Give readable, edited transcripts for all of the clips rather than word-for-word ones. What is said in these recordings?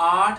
8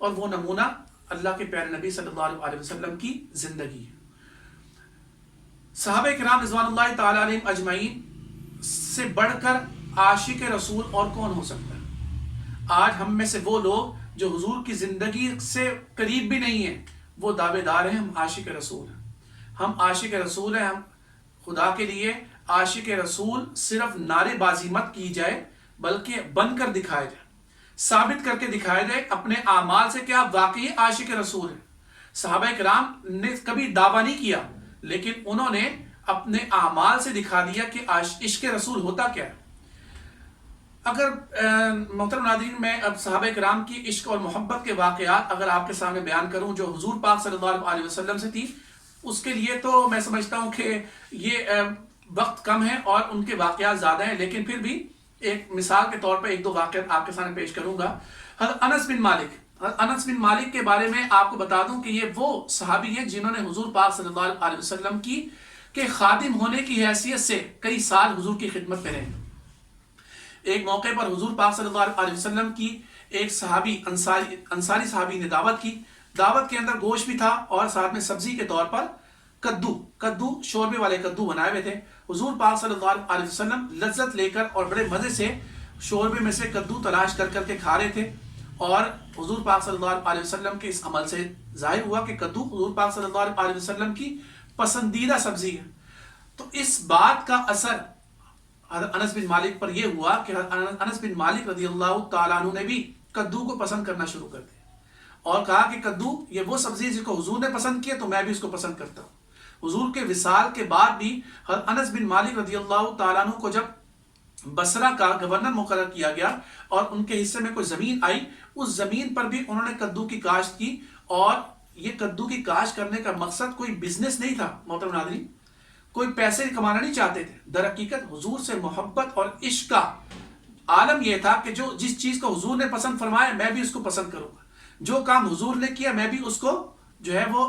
اور وہ نمونہ اللہ کے پیارے نبی صلی اللہ علیہ وسلم کی زندگی ہے۔ صحابہ کرام رضوان اللہ تعالی علیہم اجمعین سے بڑھ کر عاشق رسول اور کون ہو سکتا ہے؟ آج ہم میں سے وہ لوگ جو حضور کی زندگی سے قریب بھی نہیں ہیں، وہ دعوے دار ہیں ہم عاشق رسول ہیں، ہم عاشق رسول ہیں۔ ہم خدا کے لیے عاشق رسول صرف نعرے بازی مت کی جائے، بلکہ بن کر دکھائے جائے، ثابت کر کے دکھائے جائے اپنے اعمال سے کہ آپ واقعی عاشق رسول ہیں۔ صحابہ کرام نے کبھی دعویٰ نہیں کیا، لیکن انہوں نے اپنے اعمال سے دکھا دیا کہ عشق رسول ہوتا کیا ہے۔ اگر محترم ناظرین، میں اب صحابہ کرام کی عشق اور محبت کے واقعات اگر آپ کے سامنے بیان کروں جو حضور پاک صلی اللہ علیہ وسلم سے تھی، اس کے لیے تو میں سمجھتا ہوں کہ یہ وقت کم ہے اور ان کے واقعات زیادہ ہیں، لیکن پھر بھی ایک مثال کے طور پر ایک دو واقعات آپ کے سامنے پیش کروں گا۔ حضرت انس بن مالک کے بارے میں آپ کو بتا دوں کہ یہ وہ صحابی ہیں جنہوں نے حضور پاک صلی اللہ علیہ وسلم کی کہ خادم ہونے کی حیثیت سے کئی سال حضور کی خدمت میں رہے۔ ایک موقع پر حضور پاک صلی اللہ علیہ وسلم کی ایک صحابی انصاری صحابی نے دعوت کی۔ دعوت کے اندر گوشت بھی تھا اور ساتھ میں سبزی کے طور پر کدو شوربے والے کدو بنائے ہوئے تھے۔ حضور پاک صلی اللہ علیہ وسلم لذت لے کر اور بڑے مزے سے شوربے میں سے کدو تلاش کر کر کے کھا رہے تھے، اور حضور پاک صلی اللہ علیہ وسلم کے اس عمل سے ظاہر ہوا کہ کدو حضور پاک صلی اللہ علیہ وسلم کی پسندیدہ سبزی ہے۔ تو اس بات کا اثر حضرت انس بن مالک پر یہ ہوا کہ انس بن مالک رضی اللہ تعالیٰ عنہ نے بھی کدو کو پسند کرنا شروع کر دیا اور کہا کہ کدو یہ وہ سبزی جس کو حضور نے پسند کیا تو میں بھی اس کو پسند کرتا ہوں۔ حضور کے وصال کے بعد بھی حضرت انس بن مالک رضی اللہ تعالیٰ عنہ کو جب بصرہ کا گورنر مقرر کیا گیا اور ان کے حصے میں کوئی زمین آئی، اس زمین پر بھی انہوں نے کدو کی کاشت کی، اور یہ کدو کی کاشت کرنے کا مقصد کوئی بزنس نہیں تھا محترم ناظرین، کوئی پیسے کمانا نہیں چاہتے تھے۔ در حقیقت حضور سے محبت اور عشق کا عالم یہ تھا کہ جو جس چیز کو حضور نے پسند فرمایا میں بھی اس کو پسند کروں گا، جو کام حضور نے کیا میں بھی اس کو جو ہے وہ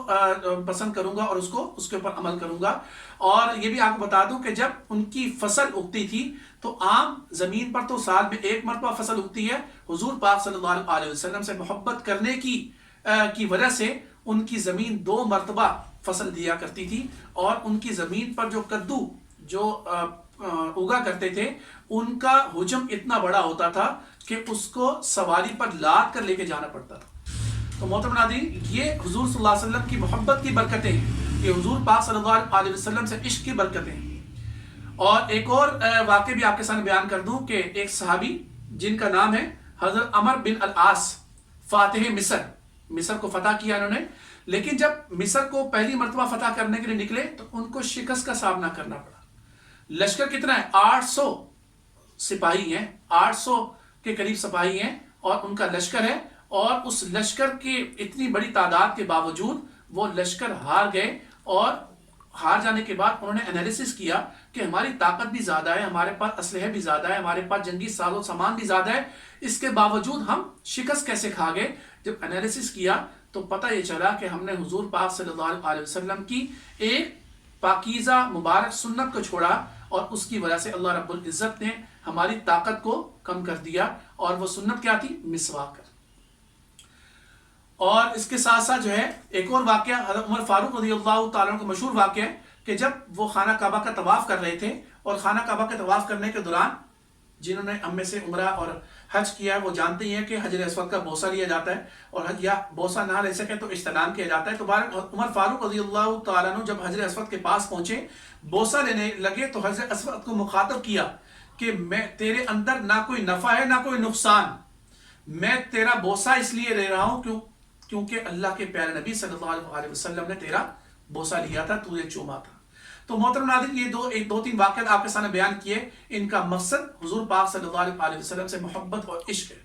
پسند کروں گا اور اس کے اوپر عمل کروں گا۔ اور یہ بھی آپ کو بتا دوں کہ جب ان کی فصل اگتی تھی تو عام زمین پر تو سال میں ایک مرتبہ فصل اگتی ہے، حضور پاک صلی اللہ علیہ وسلم سے محبت کرنے کی وجہ سے ان کی زمین 2 مرتبہ فصل دیا کرتی تھی، اور ان کی زمین پر جو کدو جو اگا کرتے تھے ان کا حجم اتنا بڑا ہوتا تھا کہ اس کو سواری پر لاد کر لے کے جانا پڑتا تھا۔ تو محترم ناظرین، یہ حضور صلی اللہ علیہ وسلم کی محبت کی برکتیں ہیں، یہ حضور پاک صلی اللہ علیہ وسلم سے عشق کی برکتیں ہیں۔ اور ایک اور واقعہ بھی آپ کے سامنے بیان کر دوں کہ ایک صحابی جن کا نام ہے حضرت عمر بن العاص، فاتح مصر کو فتح کیا انہوں نے، لیکن جب مصر کو پہلی مرتبہ فتح کرنے کے لیے نکلے تو ان کو شکست کا سامنا کرنا پڑا۔ لشکر کتنا ہے؟ 800 سپاہی ہیں، 800 کے قریب سپاہی ہیں اور ان کا لشکر ہے، اور اس لشکر کی اتنی بڑی تعداد کے باوجود وہ لشکر ہار گئے، اور ہار جانے کے بعد انہوں نے انالیسس کیا کہ ہماری طاقت بھی زیادہ ہے، ہمارے پاس اسلحے بھی زیادہ ہے، ہمارے پاس جنگی ساز و سامان بھی زیادہ ہے، اس کے باوجود ہم شکست کیسے کھا گئے؟ جب انالیسس کیا تو پتہ یہ چلا کہ ہم نے حضور پاک صلی اللہ علیہ وسلم کی ایک پاکیزہ مبارک سنت کو چھوڑا، اور اس کی وجہ سے اللہ رب العزت نے ہماری طاقت کو کم کر دیا، اور وہ سنت کیا تھی؟ مسواک۔ اور اس کے ساتھ ساتھ جو ہے ایک اور واقعہ حضرت عمر فاروق رضی اللہ تعالیٰ عنہ کا مشہور واقعہ ہے کہ جب وہ خانہ کعبہ کا طواف کر رہے تھے، اور خانہ کعبہ کا طواف کرنے کے دوران جنہوں نے ہم میں سے عمرہ اور حج کیا ہے وہ جانتے ہی ہیں کہ حجر اسود کا بوسہ لیا جاتا ہے، اور یا بوسہ نہ لے سکے تو استلام کیا جاتا ہے۔ تو عمر فاروق رضی اللہ تعالیٰ عنہ جب حجر اسود کے پاس پہنچے، بوسہ لینے لگے تو حجر اسود کو مخاطب کیا کہ میں تیرے اندر نہ کوئی نفع ہے نہ کوئی نقصان، میں تیرا بوسہ اس لیے لے رہا ہوں کیونکہ اللہ کے پیارے نبی صلی اللہ علیہ وسلم نے تیرا بوسہ لیا تھا، تجھے چوما تھا۔ تو محترم ناظرین، یہ دو تین واقعات آپ کے سامنے بیان کیے، ان کا مقصد حضور پاک صلی اللہ علیہ وسلم سے محبت اور عشق ہے،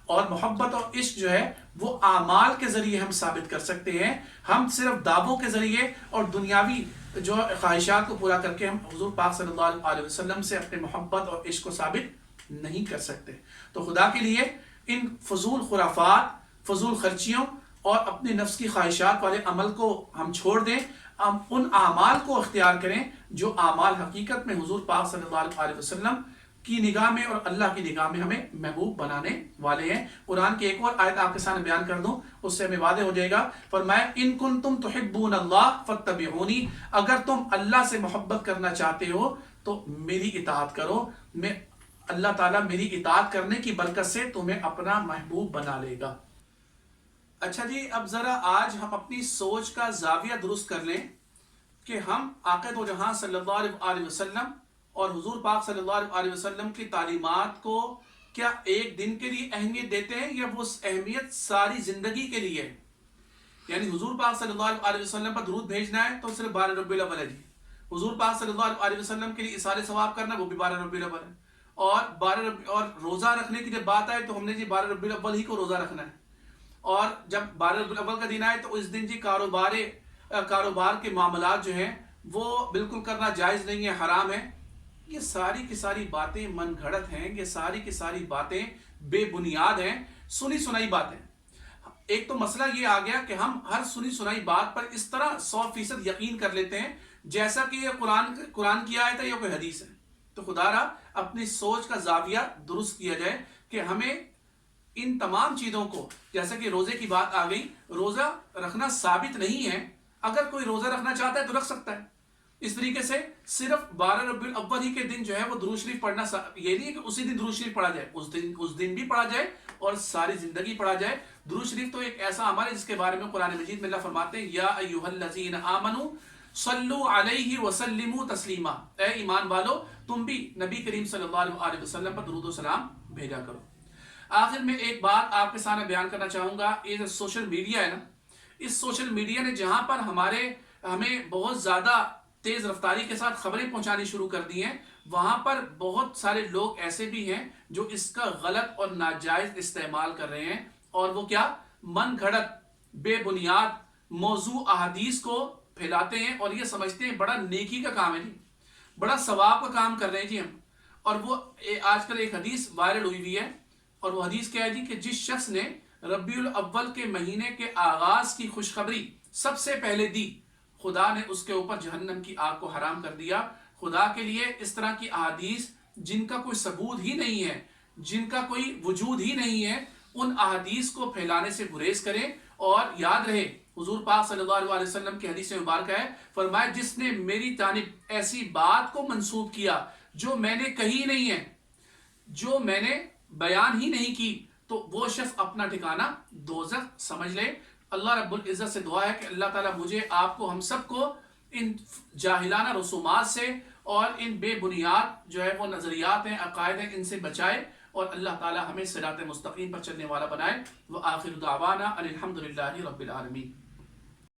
اور محبت اور عشق جو ہے وہ اعمال کے ذریعے ہم ثابت کر سکتے ہیں، ہم صرف دعووں کے ذریعے اور دنیاوی جو خواہشات کو پورا کر کے ہم حضور پاک صلی اللہ علیہ وسلم سے اپنے محبت اور عشق کو ثابت نہیں کر سکتے۔ تو خدا کے لیے ان فضول خرافات، فضول خرچیوں اور اپنے نفس کی خواہشات والے عمل کو ہم چھوڑ دیں، ہم ان اعمال کو اختیار کریں جو اعمال حقیقت میں حضور پاک صلی اللہ علیہ وسلم کی نگاہ میں اور اللہ کی نگاہ میں ہمیں محبوب بنانے والے ہیں۔ قرآن کی ایک اور آیت آپ کے سامنے بیان کر دوں، اس سے ہمیں واضح ہو جائے گا۔ فرمایا ان کنتم تحبون اللہ فاتبعونی، اگر تم اللہ سے محبت کرنا چاہتے ہو تو میری اطاعت کرو، میں اللہ تعالیٰ میری اطاعت کرنے کی برکت سے تمہیں اپنا محبوب بنا لے گا۔ اچھا جی، اب ذرا آج ہم اپنی سوچ کا زاویہ درست کر لیں کہ ہم آقا دو جہاں صلی اللہ علیہ وسلم اور حضور پاک صلی اللہ علیہ وسلم کی تعلیمات کو کیا ایک دن کے لیے اہمیت دیتے ہیں یا وہ اہمیت ساری زندگی کے لیے ہے؟ یعنی حضور پاک صلی اللہ علیہ وسلم پر درود بھیجنا ہے تو صرف 12 ربیع الاول ہے جی، حضور پاک صلی اللہ علیہ وسلم کے لیے اصال ثواب کرنا وہ بھی 12 ربیع الاول ہے، اور روزہ رکھنے کی جب بات آئے تو ہم نے جی 12 ربیع الاول ہی کو روزہ رکھنا ہے، اور جب 12 ربیع الاول کا دن آئے تو اس دن جی کاروبار کے معاملات جو ہیں وہ بالکل کرنا جائز نہیں ہے، حرام ہے۔ یہ ساری کی ساری باتیں من گھڑت ہیں، یہ ساری کی ساری باتیں بے بنیاد ہیں، سنی سنائی باتیں۔ ایک تو مسئلہ یہ آ گیا کہ ہم ہر سنی سنائی بات پر اس طرح 100% یقین کر لیتے ہیں جیسا کہ یہ قرآن کی آیت ہے یا کوئی حدیث ہے۔ تو خدا را اپنی سوچ کا زاویہ درست کیا جائے کہ ہمیں ان تمام چیزوں کو، جیسا کہ روزے کی بات آ گئی، روزہ رکھنا ثابت نہیں ہے، اگر کوئی روزہ رکھنا چاہتا ہے تو رکھ سکتا ہے۔ اس طریقے سے صرف 12 ربیع الاول ہی کے دن جو ہے وہ درود شریف پڑھنا، یہ نہیں ہے کہ اسی دن درود شریف پڑھا جائے، اس دن بھی پڑھا جائے اور ساری زندگی پڑھا جائے۔ درود شریف تو ایک ایسا عمل ہے جس کے بارے میں قرآن مجید میں اللہ فرماتے ہیں یا ایھا الذین آمنوا صلوا علیہ وسلموا تسلیما، اے ایمان والو تم بھی نبی کریم صلی اللہ علیہ وسلم پر درود و سلام بھیجا کرو۔ آخر میں ایک بات آپ کے سامنے بیان کرنا چاہوں گا، یہ سوشل میڈیا ہے نا، اس سوشل میڈیا نے جہاں پر ہمیں بہت زیادہ تیز رفتاری کے ساتھ خبریں پہنچانی شروع کر دی ہیں، وہاں پر بہت سارے لوگ ایسے بھی ہیں جو اس کا غلط اور ناجائز استعمال کر رہے ہیں، اور وہ کیا من گھڑت بے بنیاد موضوع احادیث کو پھیلاتے ہیں اور یہ سمجھتے ہیں بڑا نیکی کا کام ہے جی، بڑا ثواب کا کام کر رہے ہیں جی ہم۔ اور وہ آج کل ایک حدیث وائرل ہوئی ہے، اور وہ حدیث کیا ہے جی کہ جس شخص نے ربیع الاول کے مہینے کے آغاز کی خوشخبری سب سے پہلے دی، خدا نے اس کے اوپر جہنم کی آگ کو حرام کر دیا۔ خدا کے لیے اس طرح کی احادیث جن کا کوئی ثبوت ہی نہیں ہے، جن کا کوئی وجود ہی نہیں ہے، ان احادیث کو پھیلانے سے گریز کریں۔ اور یاد رہے حضور پاک صلی اللہ علیہ وسلم کی حدیث مبارکہ ہے، فرمایا جس نے میری جانب ایسی بات کو منسوب کیا جو میں نے کہی نہیں ہے، جو میں نے بیان ہی نہیں کی، تو وہ شخص اپنا ٹھکانہ دوزخ سمجھ لے۔ اللہ رب العزت سے دعا ہے کہ اللہ تعالیٰ مجھے، آپ کو، ہم سب کو ان جاہلانہ رسومات سے اور ان بے بنیاد جو ہے وہ نظریات ہیں، عقائد ہیں، ان سے بچائے، اور اللہ تعالیٰ ہمیں صراط مستقیم پر چلنے والا بنائے۔ وآخر دعوانا ان الحمد للہ رب العالمین۔